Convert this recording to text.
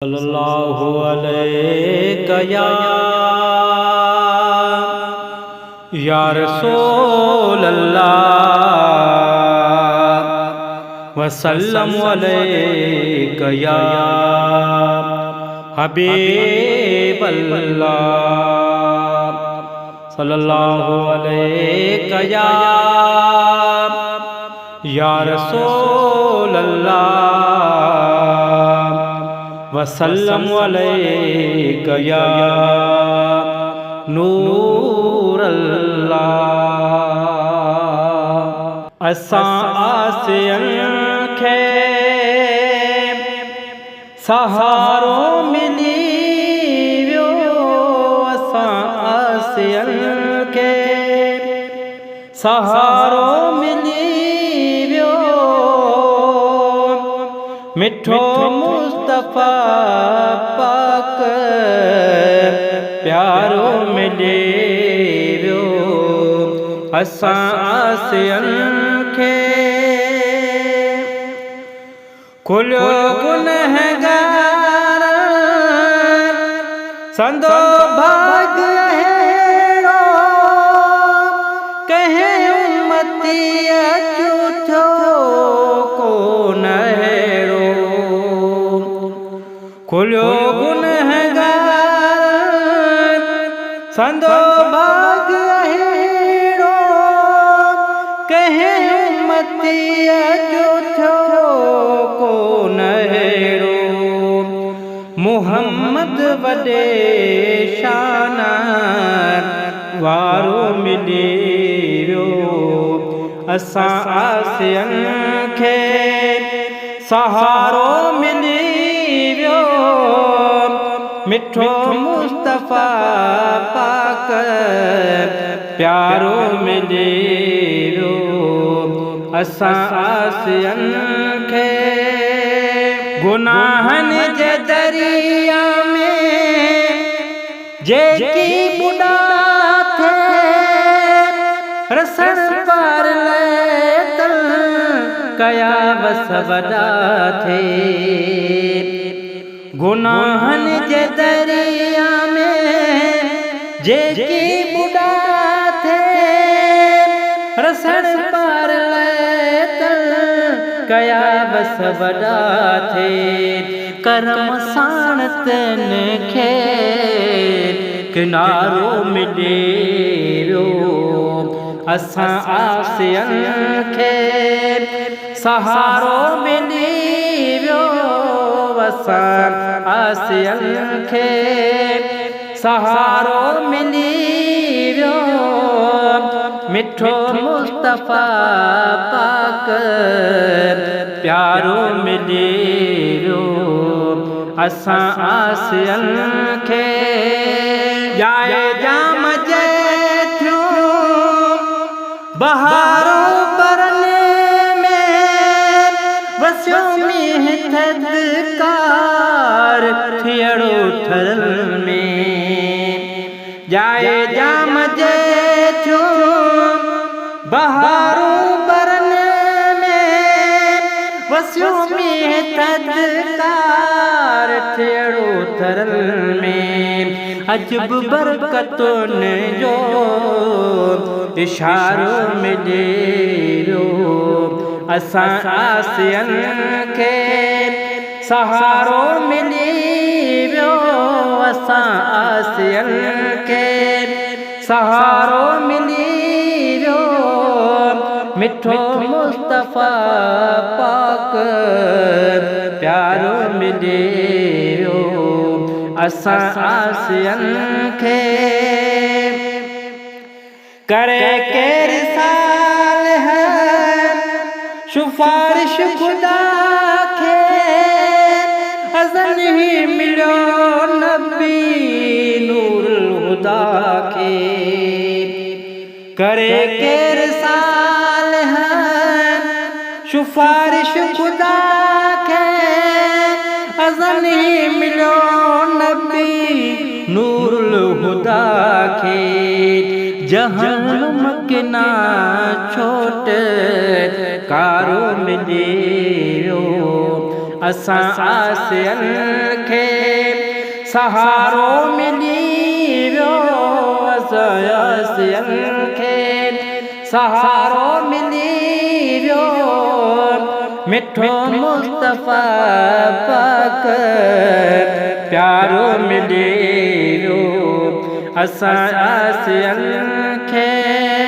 सल्लल्लाहु अलैहि या रसूल अल्लाह वसल्लम अलैका या हबीब अल्लाह सल्लल्लाहु अलैका या रसूल अल्लाह वसल्लम अलैका या नूर अल्लाह। असां आसियन खे सहारो मिली वियो, असां आसियन खे सहारो मिली वियो, मिठो मुस्तफ़ा पाक प्यारो मिली वियो, असां आसियन खे खुलियो गुनहगार संदो भाग अहिड़ो, कंहिं उम्मतीअ झूठो कोन अहिड़ो, खुलियो गुनहगार संदो भाग अहिड़ो, कंहिं उम्मतीअ झूठो कोन अहिड़ो, मुहम्मद वॾे शान वारो मिली वियो, असां आसियन खे सहारो मिली वियो, मिठो मुस्तफ़ा पाक प्यारो मिली वियो, असां आसियन खे गुनाहनि जे दरिया में जेकी बुॾा थे, रसण पार लैतल कया बस वॾा थे, गुनाहनि जे दरिया में जेकी बुॾा थे, रसण पार लैतल कया बस वॾा थे, करम साण तिन खे किनारो मिली वियो, असां आसियन खे सहारो मिली वियो, असां आसियन खे सहारो मिली वियो, मिठो मुस्तफ़ा पाक प्यारो मिली वियो, असां आसियन खे जाए जाम जेठियूं बहारो परने में, वसियो मींहुं थधिकार थियड़ो ठरल में, जाए जाम जेठियूं बहारो परने में, वसियो मींहुं थधिकार थियड़ो ठरल में, अजब बरकतुनि जो इशारो मिली वियो, असां आसियन खे सहारो मिली वियो, असां आसियन खे सहारो मिली वियो, मिठो मुस्तफ़ा पाक प्यारो मिली वियो, असां आसियन खे करे केर साल है सिफारिश खुदा खे, अज़ल ही मिलियो नबी नूरुल हुदा खे, करे केर साल है सिफारिश खुदा खे, अज़ल ही मिलियो नबी नूरुल हुदा खे, जहन्नुम के ना छोट कारो मिली वियो, असां आसियन खे सहारो मिली वियो असां आसियन खे सहारो मिली वियो मिठो मुस्तफ़ा पाक प्यारो मिली वियो असां आसियन खे